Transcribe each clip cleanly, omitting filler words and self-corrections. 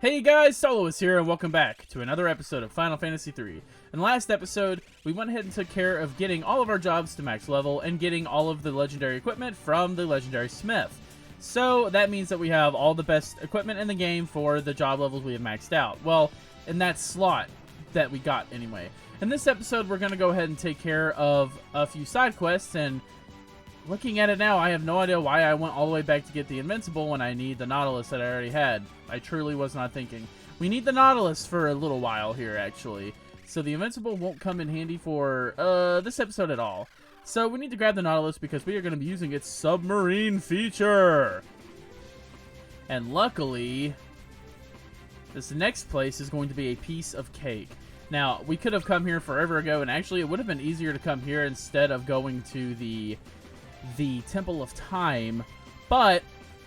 Hey guys, Soloist here, and welcome back to another episode of Final Fantasy III. In the last episode, we went ahead and took care of getting all of our jobs to max level and getting all of the legendary equipment from the legendary smith. So that means that we have all the best equipment in the game for the job levels we have maxed out. Well, in that slot that we got anyway. In this episode, we're going to go ahead and take care of a few side quests, and looking at it now, I have no idea why I went all the way back to get the Invincible when I need the Nautilus that I already had. I truly was not thinking. We need the Nautilus for a little while here, actually. So the Invincible won't come in handy for this episode at all. So we need to grab the Nautilus because we are going to be using its submarine feature. And luckily, this next place is going to be a piece of cake. Now, we could have come here forever ago, and actually it would have been easier to come here instead of going to the Temple of Time, but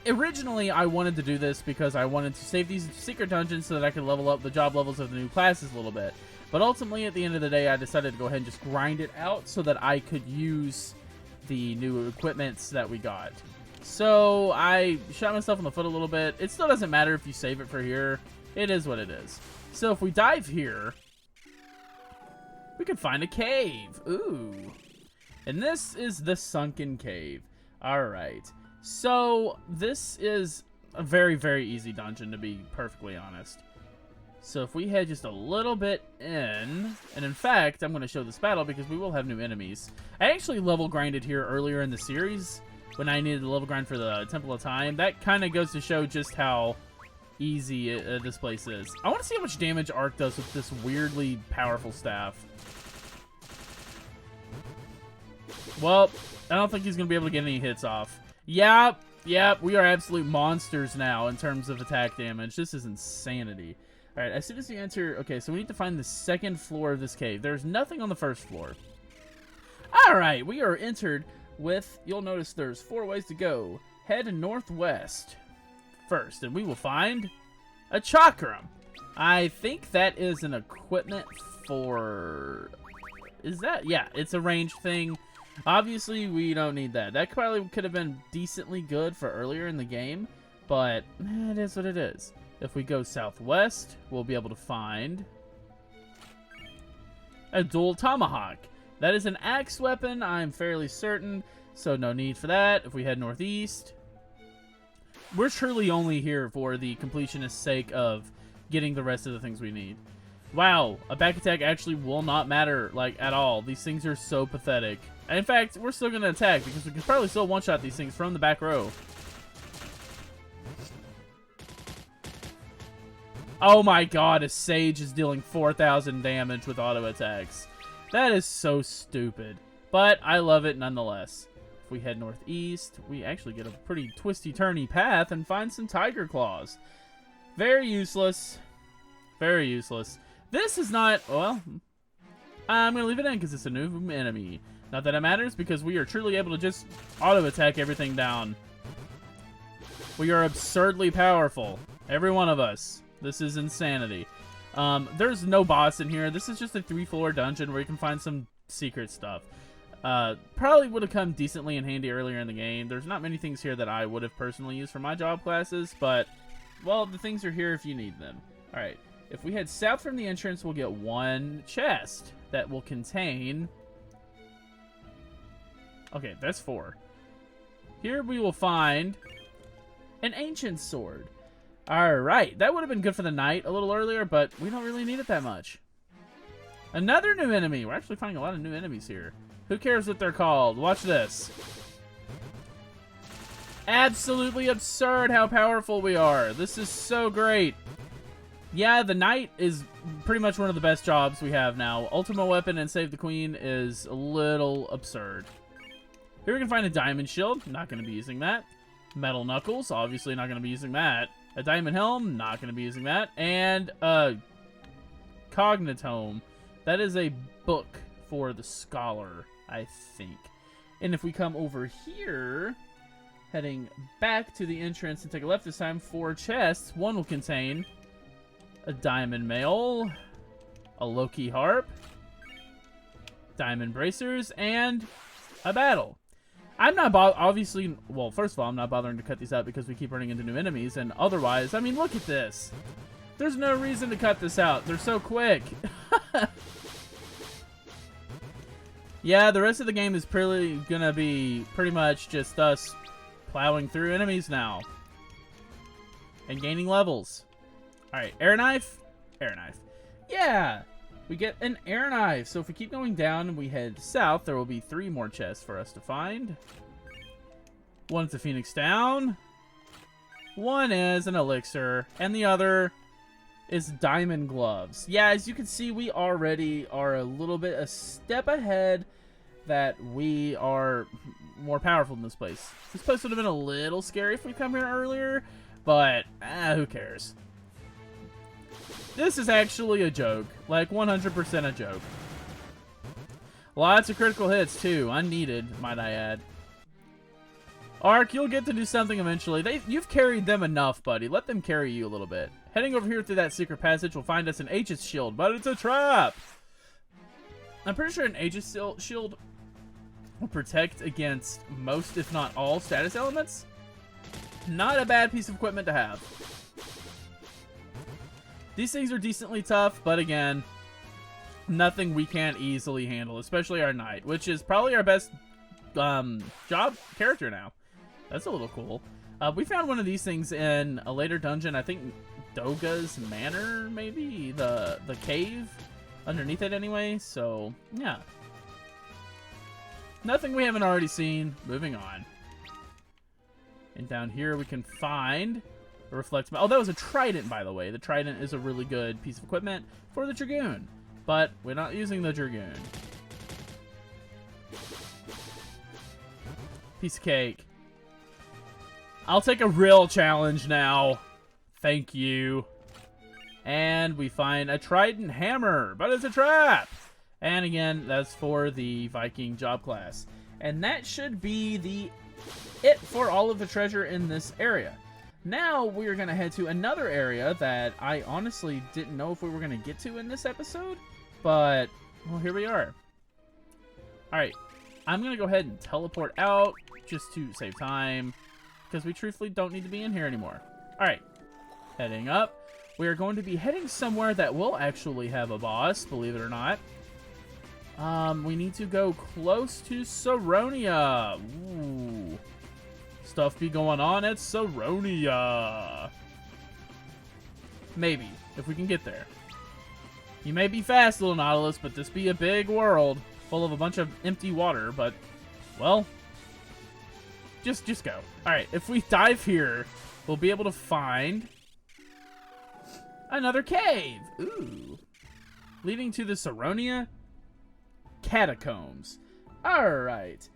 originally I wanted to do this because I wanted to save these secret dungeons so that I could level up the job levels of the new classes a little bit. But ultimately, at the end of the day, I decided to go ahead and just grind it out so that I could use the new equipments that we got. So I shot myself in the foot a little bit. It still doesn't matter if you save it for here. It is what it is. So if we dive here, we could find a cave. Ooh. And this is the Sunken Cave. Alright. So, this is a very, very easy dungeon, to be perfectly honest. So, if we head just a little bit in, and in fact, I'm going to show this battle because we will have new enemies. I actually level grinded here earlier in the series when I needed the level grind for the Temple of Time. That kind of goes to show just how easy this place is. I want to see how much damage Ark does with this weirdly powerful staff. Well, I don't think he's going to be able to get any hits off. Yep, we are absolute monsters now in terms of attack damage. This is insanity. Alright, as soon as you enter... Okay, so we need to find the second floor of this cave. There's nothing on the first floor. Alright, we are entered with... You'll notice there's 4 ways to go. Head northwest first, and we will find a chakram. I think that is an equipment for... Is that... Yeah, it's a ranged thing. Obviously, we don't need that. That probably could have been decently good for earlier in the game, but it is what it is. If we go southwest, we'll be able to find a dual tomahawk. That is an axe weapon, I'm fairly certain, so no need for that. If we head northeast, we're truly only here for the completionist's sake of getting the rest of the things we need. Wow, a back attack actually will not matter, like, at all. These things are so pathetic. And in fact, we're still going to attack because we can probably still one-shot these things from the back row. Oh my god, a sage is dealing 4,000 damage with auto attacks. That is so stupid. But I love it nonetheless. If we head northeast, we actually get a pretty twisty-turny path and find some tiger claws. Very useless. Very useless. This is not... Well, I'm going to leave it in because it's a new enemy. Not that it matters, because we are truly able to just auto-attack everything down. We are absurdly powerful. Every one of us. This is insanity. There's no boss in here. This is just a 3-floor dungeon where you can find some secret stuff. Probably would have come decently in handy earlier in the game. There's not many things here that I would have personally used for my job classes, but, well, the things are here if you need them. Alright, if we head south from the entrance, we'll get 1 chest that will contain... Okay, that's 4. Here we will find an ancient sword. Alright, that would have been good for the knight a little earlier, but we don't really need it that much. Another new enemy. We're actually finding a lot of new enemies here. Who cares what they're called? Watch this. Absolutely absurd how powerful we are. This is so great. Yeah, the knight is pretty much one of the best jobs we have now. Ultima Weapon and Save the Queen is a little absurd. Here we can find a diamond shield. Not going to be using that. Metal knuckles. Obviously not going to be using that. A diamond helm. Not going to be using that. And a cognitome. That is a book for the scholar, I think. And if we come over here, heading back to the entrance and take a left this time, 4 chests. 1 will contain a diamond mail, a Loki harp, diamond bracers, and a battle. I'm not obviously, well, first of all, I'm not bothering to cut these out because we keep running into new enemies, and otherwise, I mean, look at this. There's no reason to cut this out. They're so quick. Yeah, the rest of the game is pretty gonna be pretty much just us plowing through enemies now. And gaining levels. Alright, air knife? Air knife. Yeah! We get an air knife. So if we keep going down and we head south, there will be 3 more chests for us to find. One's a Phoenix Down. One is an elixir. And the other is diamond gloves. Yeah, as you can see, we already are a step ahead, that we are more powerful in this place. This place would have been a little scary if we come here earlier, but who cares? This is actually a joke. Like, 100% a joke. Lots of critical hits, too. Unneeded, might I add. Ark, you'll get to do something eventually. You've carried them enough, buddy. Let them carry you a little bit. Heading over here through that secret passage will find us an Aegis shield, but it's a trap! I'm pretty sure an Aegis shield will protect against most, if not all, status elements. Not a bad piece of equipment to have. These things are decently tough, but again, nothing we can't easily handle, especially our knight, which is probably our best job character now. That's a little cool. We found one of these things in a later dungeon. I think Doga's Manor, maybe? The cave underneath it anyway, so yeah. Nothing we haven't already seen. Moving on. And down here we can find a reflect. Oh, that was a trident, by the way. The trident is a really good piece of equipment for the Dragoon, but we're not using the Dragoon. Piece of cake. I'll take a real challenge now. Thank you. And we find a trident hammer, but it's a trap. And again, that's for the Viking job class. And that should be it for all of the treasure in this area. Now we're going to head to another area that I honestly didn't know if we were going to get to in this episode. But, well, here we are. Alright, I'm going to go ahead and teleport out just to save time, because we truthfully don't need to be in here anymore. Alright, heading up. We are going to be heading somewhere that will actually have a boss, believe it or not. We need to go close to Saronia. Ooh. Stuff be going on at Saronia. Maybe, if we can get there. You may be fast, little Nautilus, but this be a big world full of a bunch of empty water, but, well, just go. Alright, if we dive here, we'll be able to find another cave. Ooh. Leading to the Saronia Catacombs. Alright.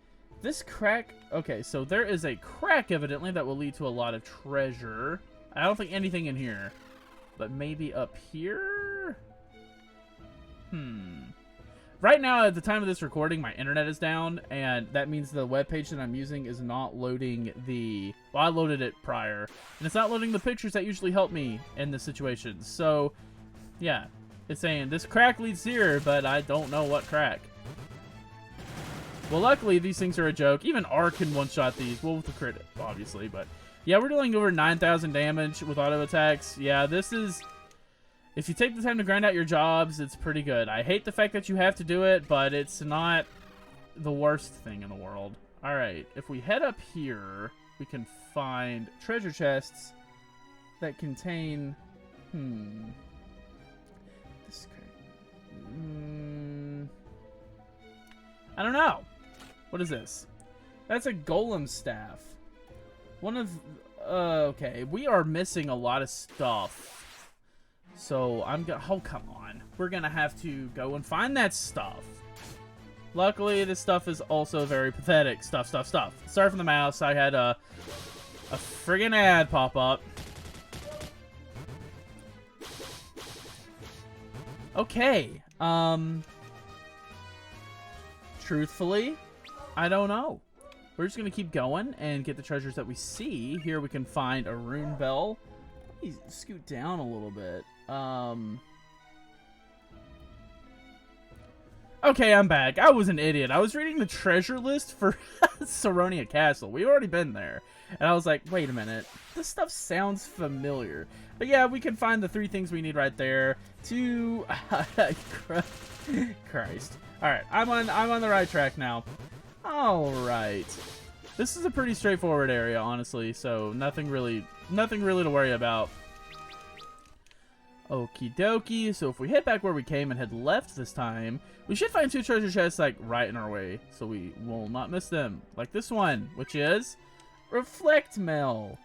This crack... Okay, so there is a crack, evidently, that will lead to a lot of treasure. I don't think anything in here. But maybe up here? Right now, at the time of this recording, my internet is down, and that means the webpage that I'm using is not loading the... Well, I loaded it prior, and it's not loading the pictures that usually help me in this situation. So, yeah. It's saying, this crack leads here, but I don't know what crack. Well, luckily, these things are a joke. Even R can one-shot these. Well, with the crit, obviously, but... Yeah, we're dealing over 9,000 damage with auto attacks. Yeah, this is... If you take the time to grind out your jobs, it's pretty good. I hate the fact that you have to do it, but it's not the worst thing in the world. Alright, if we head up here, we can find treasure chests that contain... This I don't know. What is this? That's a golem staff. One of... okay, we are missing a lot of stuff. So, I'm gonna... Oh, come on. We're gonna have to go and find that stuff. Luckily, this stuff is also very pathetic. Stuff. Sorry for the mouse. I had a friggin' ad pop up. Okay. Truthfully, I don't know. We're just going to keep going and get the treasures that we see. Here we can find a rune bell. Let me scoot down a little bit. Okay, I'm back. I was an idiot. I was reading the treasure list for Saronia Castle. We've already been there. And I was like, wait a minute. This stuff sounds familiar. But yeah, we can find the 3 things we need right there to... Christ. Alright, I'm on the right track now. Alright. This is a pretty straightforward area, honestly, so nothing really to worry about. Okie dokie, so if we head back where we came and head left this time, we should find 2 treasure chests, like, right in our way, so we will not miss them. Like this one, which is Reflect Mill.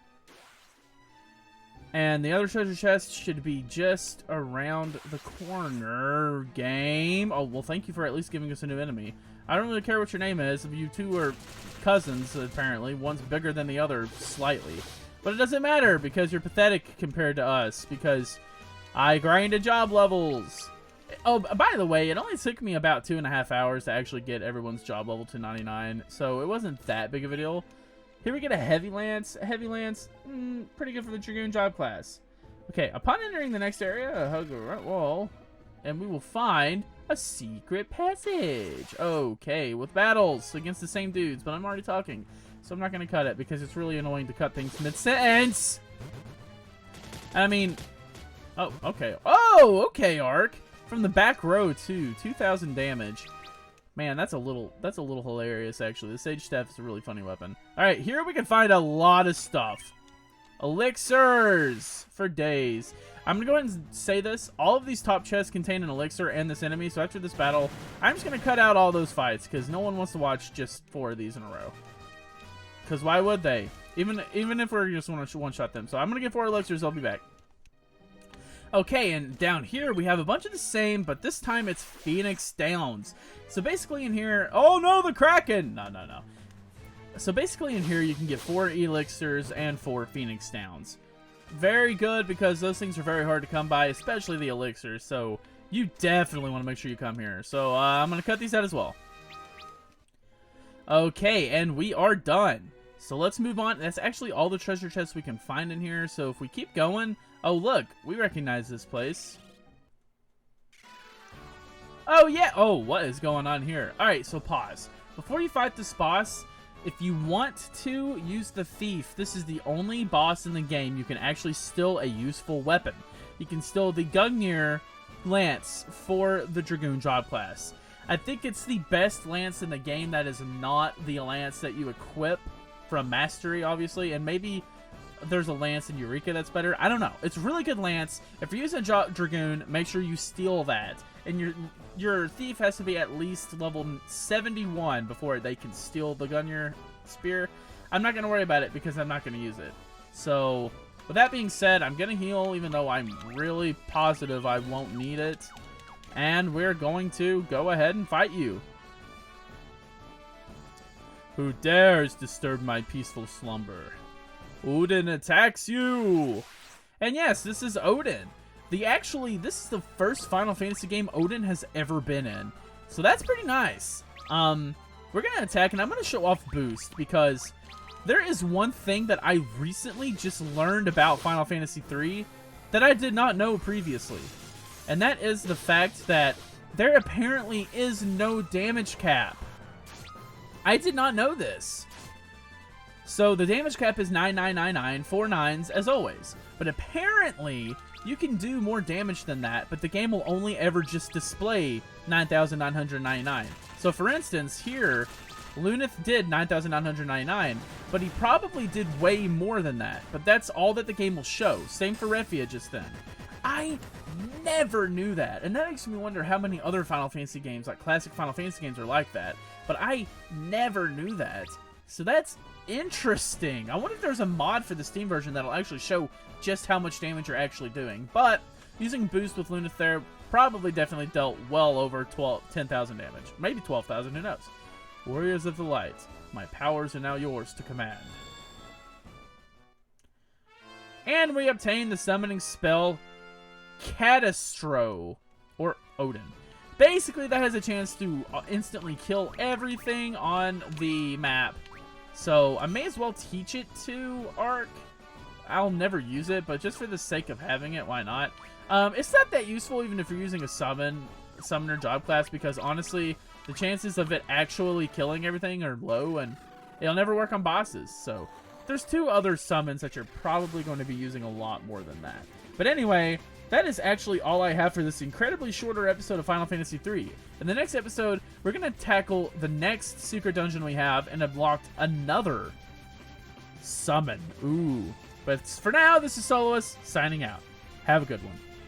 And the other treasure chest should be just around the corner, game. Oh, well, thank you for at least giving us a new enemy. I don't really care what your name is. If you 2 are cousins, apparently. One's bigger than the other, slightly. But it doesn't matter, because you're pathetic compared to us, because... I grinded job levels. Oh, by the way, it only took me about 2.5 hours to actually get everyone's job level to 99, so it wasn't that big of a deal. Here we get a heavy lance. A heavy lance, pretty good for the dragoon job class. Okay, upon entering the next area, hug a right wall, and we will find a secret passage. Okay, with battles against the same dudes, but I'm already talking, so I'm not going to cut it because it's really annoying to cut things mid-sentence. I mean... Oh, okay. Oh, okay, Ark. From the back row, too. 2,000 damage. Man, that's a little hilarious, actually. The Sage Staff is a really funny weapon. Alright, here we can find a lot of stuff. Elixirs! For days. I'm going to go ahead and say this. All of these top chests contain an elixir and this enemy, so after this battle, I'm just going to cut out all those fights, because no one wants to watch just 4 of these in a row. Because why would they? Even if we're just want to one-shot them. So I'm going to get 4 elixirs, I'll be back. Okay, and down here we have a bunch of the same, but this time it's Phoenix Downs. So basically in here... Oh no, the Kraken! No. So basically in here you can get 4 elixirs and 4 Phoenix Downs. Very good, because those things are very hard to come by, especially the elixirs. So you definitely want to make sure you come here. So I'm going to cut these out as well. Okay, and we are done. So let's move on. That's actually all the treasure chests we can find in here. So if we keep going... Oh, look. We recognize this place. Oh, yeah. Oh, what is going on here? Alright, so pause. Before you fight this boss, if you want to use the Thief, this is the only boss in the game you can actually steal a useful weapon. You can steal the Gungnir Lance for the Dragoon job class. I think it's the best lance in the game that is not the lance that you equip from Mastery, obviously, and maybe... There's a lance in Eureka that's better. I don't know. It's a really good lance. If you're using a Dragoon, make sure you steal that. And your Thief has to be at least level 71 before they can steal the Gungnir Spear. I'm not going to worry about it because I'm not going to use it. So, with that being said, I'm going to heal even though I'm really positive I won't need it. And we're going to go ahead and fight you. Who dares disturb my peaceful slumber? Odin attacks you! And yes, this is Odin. This is the first Final Fantasy game Odin has ever been in. So that's pretty nice. We're gonna attack, and I'm gonna show off Boost, because there is one thing that I recently just learned about Final Fantasy III that I did not know previously. And that is the fact that there apparently is no damage cap. I did not know this. So the damage cap is 9999, 4 9s as always. But apparently you can do more damage than that, but the game will only ever just display 9,999. So for instance, here, Lunith did 9,999, but he probably did way more than that. But that's all that the game will show. Same for Refia just then. I never knew that, and that makes me wonder how many other Final Fantasy games, like classic Final Fantasy games, are like that. But I never knew that. So that's interesting. I wonder if there's a mod for the Steam version that'll actually show just how much damage you're actually doing. But using Boost with Lunith there probably definitely dealt well over 10,000 damage. Maybe 12,000, who knows. Warriors of the Light, my powers are now yours to command. And we obtain the summoning spell Catastro, or Odin. Basically, that has a chance to instantly kill everything on the map. So, I may as well teach it to Ark. I'll never use it, but just for the sake of having it, why not? It's not that useful even if you're using a summon. summoner job class because honestly, the chances of it actually killing everything are low, and it'll never work on bosses. So there's 2 other summons that you're probably going to be using a lot more than that. But anyway, that is actually all I have for this incredibly shorter episode of Final Fantasy III. In the next episode, we're going to tackle the next secret dungeon we have and unlocked another summon. Ooh. But for now, this is Soloist signing out. Have a good one.